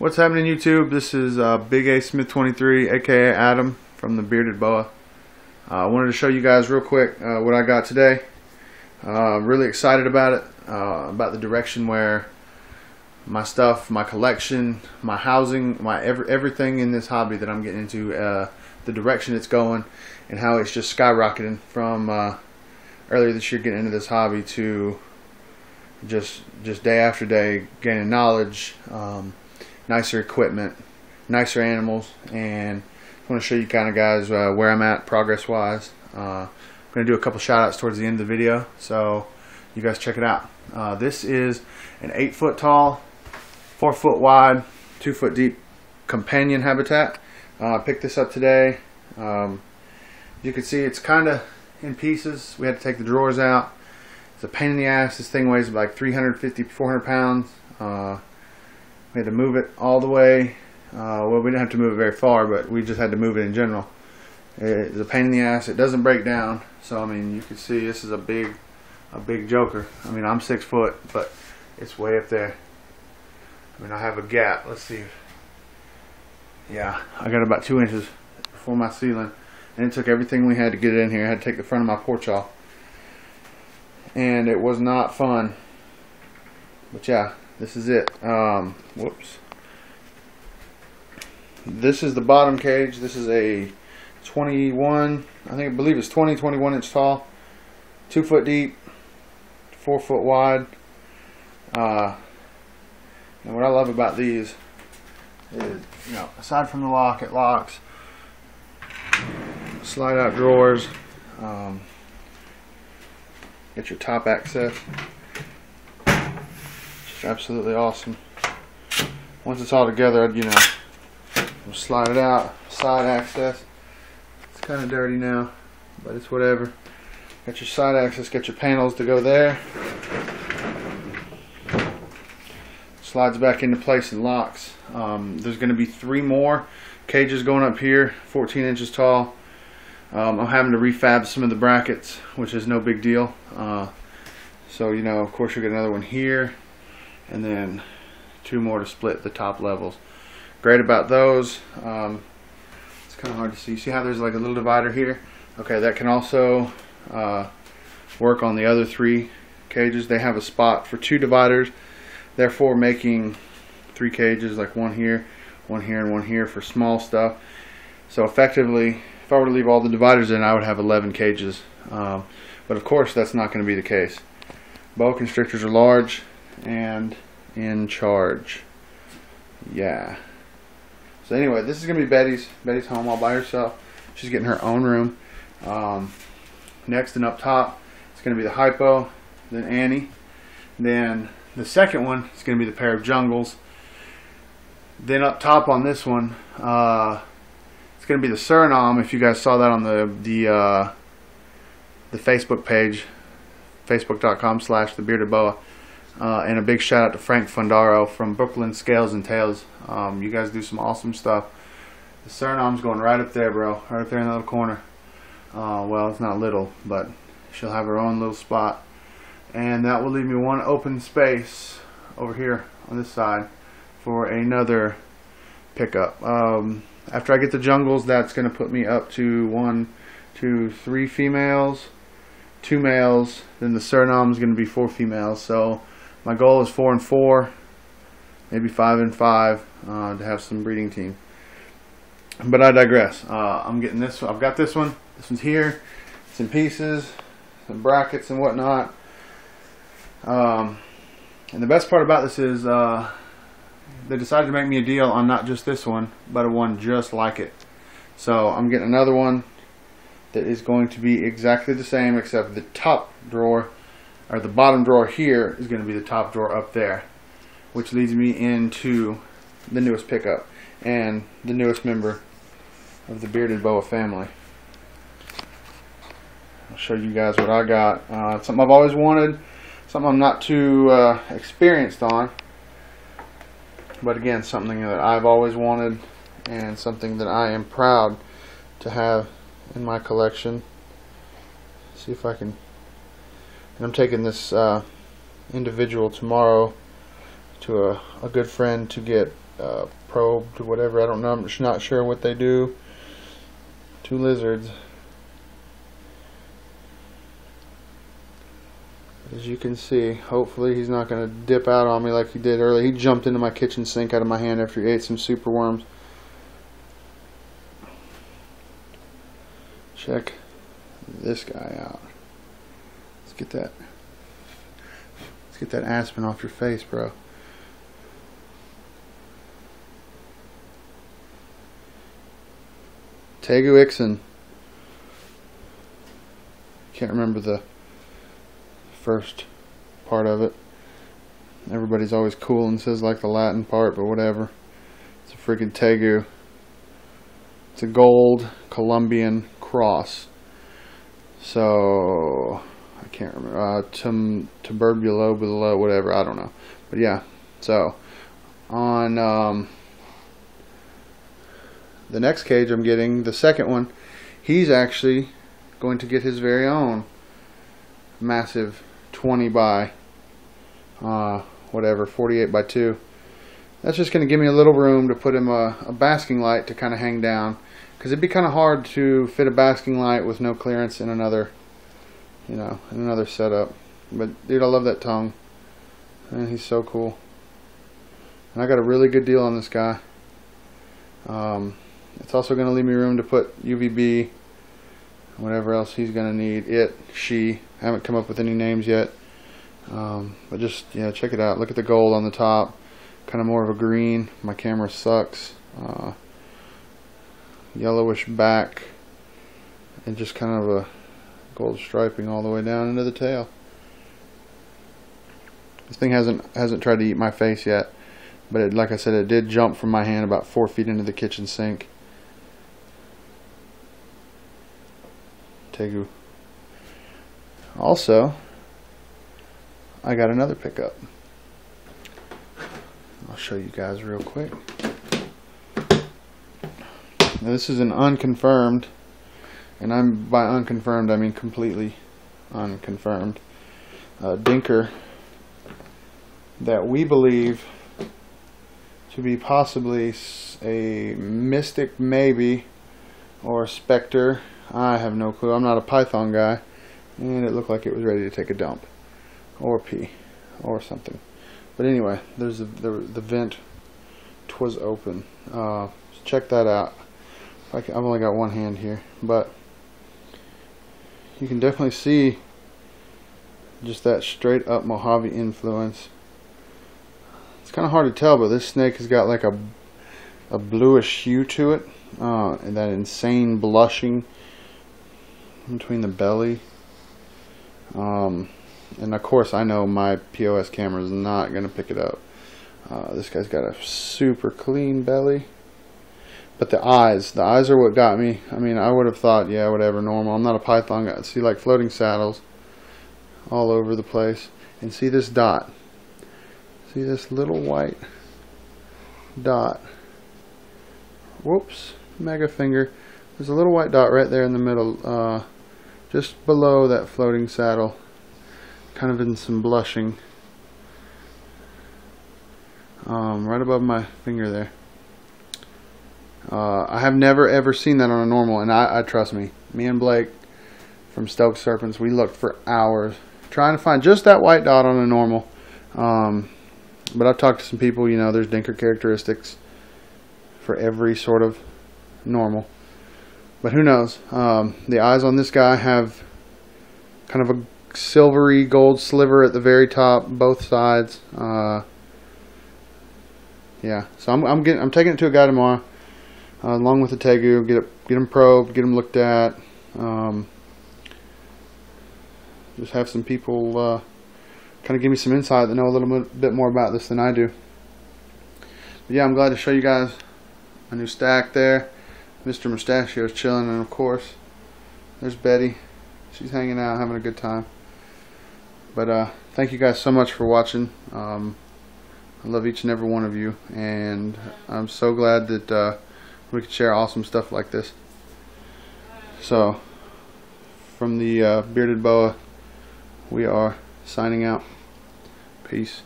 What's happening, YouTube? This is Big A Smith 23, aka Adam from the Bearded Boa. I wanted to show you guys real quick what I got today. Really excited about it, about the direction where my stuff, my collection, my housing, my everything in this hobby that I'm getting into, the direction it's going, and how it's just skyrocketing from earlier this year getting into this hobby to just day after day gaining knowledge. Nicer equipment, nicer animals, and I want to show you kind of guys where I'm at progress wise. I'm going to do a couple shout outs towards the end of the video, so you guys check it out. This is an 8-foot tall, 4-foot wide, 2-foot deep companion habitat. I picked this up today. You can see it's kind of in pieces. We had to take the drawers out. It's a pain in the ass. This thing weighs like 350, 400 pounds. We had to move it all the way. Well, we didn't have to move it very far, but we just had to move it in general. It's a pain in the ass. It doesn't break down. So I mean, you can see this is a big joker. I mean, I'm 6 foot, but it's way up there. I mean, I have a gap. Let's see. Yeah, I got about 2 inches before my ceiling, and it took everything we had to get it in here. I had to take the front of my porch off, and it was not fun. But yeah. This is it. Whoops. This is the bottom cage. This is a 21, I believe it's 21 inch tall, 2 foot deep, 4 foot wide. And what I love about these is, you know, aside from the lock, it locks. Slide out drawers. Get your top access. Absolutely awesome. Once it's all together, you know, we'll slide it out. Side access. It's kind of dirty now, but it's whatever. Got your side access. Get your panels to go there. Slides back into place and locks. There's going to be 3 more cages going up here, 14 inches tall. I'm having to refab some of the brackets, which is no big deal. So, you know, of course, you'll get another one here, and then 2 more to split the top levels. Great about those, it's kind of hard to see. See how there's like a little divider here? Okay, that can also work on the other 3 cages. They have a spot for 2 dividers, therefore making 3 cages, like one here, and one here for small stuff. So effectively, if I were to leave all the dividers in, I would have 11 cages. But of course, that's not going to be the case. Boa constrictors are large and in charge. Yeah. So anyway, this is gonna be Betty's home all by herself. She's getting her own room. Next and up top, it's gonna be the hypo, then Annie. Then the second one is gonna be the pair of jungles. Then up top on this one, it's gonna be the Suriname. If you guys saw that on the Facebook page, facebook.com/thebeardedboa. And a big shout out to Frank Fundaro from Brooklyn Scales and Tails. You guys do some awesome stuff. The Suriname's going right up there, bro. Right up there in the little corner. Well, it's not little, but she'll have her own little spot. And that will leave me one open space over here on this side for another pickup. After I get the jungles, that's going to put me up to 1, 2, 3 females, 2 males. Then the Suriname is going to be 4 females. So my goal is 4 and 4, maybe 5 and 5, to have some breeding team. But I digress. I'm getting this one. I've got this one. This one's here. It's in pieces, some brackets and whatnot. And the best part about this is they decided to make me a deal on not just this one, but a one just like it. So I'm getting another one that is going to be exactly the same, except the top drawer, or the bottom drawer here, is going to be the top drawer up there, which leads me into the newest pickup and the newest member of the Bearded Boa family. I'll show you guys what I got. Something I've always wanted, something I'm not too experienced on, but again, something that I've always wanted and something that I am proud to have in my collection. See if I can. And I'm taking this individual tomorrow to a good friend to get probed, whatever. I don't know. I'm just not sure what they do. 2 lizards. As you can see, hopefully he's not going to dip out on me like he did earlier. He jumped into my kitchen sink out of my hand after he ate some super worms. Check this guy out. Let's get that aspen off your face, bro. Tegu Ixon. Can't remember the first part of it. Everybody's always cool and says like the Latin part, but whatever. It's a freaking Tegu. It's a gold Colombian cross. So I can't remember. Tuberbulo, whatever. I don't know. But yeah. So on the next cage I'm getting, the second one, he's actually going to get his very own massive 20 by whatever, 48 by 2. That's just going to give me a little room to put him a basking light to kind of hang down, because it'd be kind of hard to fit a basking light with no clearance in another, you know, in another setup. But dude, I love that tongue, and he's so cool. And I got a really good deal on this guy. It's also going to leave me room to put UVB, whatever else he's going to need. She. I haven't come up with any names yet. But just, yeah, check it out. Look at the gold on the top. Kind of more of a green. My camera sucks. Yellowish back. And just kind of a gold striping all the way down into the tail. This thing hasn't tried to eat my face yet. But it, like I said, it did jump from my hand about 4 feet into the kitchen sink. Tegu. Also, I got another pickup. I'll show you guys real quick. Now, this is an unconfirmed, and by unconfirmed I mean completely unconfirmed, dinker that we believe to be possibly a mystic, maybe, or a specter. I have no clue. I'm not a python guy. And it looked like it was ready to take a dump or pee or something. But anyway, there's the vent. 'Twas open. So check that out. I've only got one hand here, but you can definitely see just that straight up Mojave influence. It's kind of hard to tell, but this snake has got like a bluish hue to it, and that insane blushing between the belly. And of course I know my POS camera is not going to pick it up. This guy's got a super clean belly. But the eyes are what got me. I mean, I would have thought, yeah, whatever, normal. I'm not a python guy. See, like floating saddles all over the place. And see this dot. See this little white dot. Whoops, mega finger. There's a little white dot right there in the middle, just below that floating saddle, kind of in some blushing, right above my finger there. I have never ever seen that on a normal, and I trust me and Blake from Stoked Serpents, we looked for hours trying to find just that white dot on a normal. But I've talked to some people, you know, there's dinker characteristics for every sort of normal. But who knows? The eyes on this guy have kind of a silvery gold sliver at the very top, both sides. Yeah, so I'm taking it to a guy tomorrow, along with the Tegu. Get him probed, get him looked at. Just have some people kind of give me some insight that know a little bit more about this than I do. But yeah, I'm glad to show you guys a new stack there. Mr. Mustachio's chilling, and of course there's Betty. She's hanging out, having a good time. But thank you guys so much for watching. I love each and every one of you, and I'm so glad that we could share awesome stuff like this. So from the Bearded Boa, we are signing out. Peace.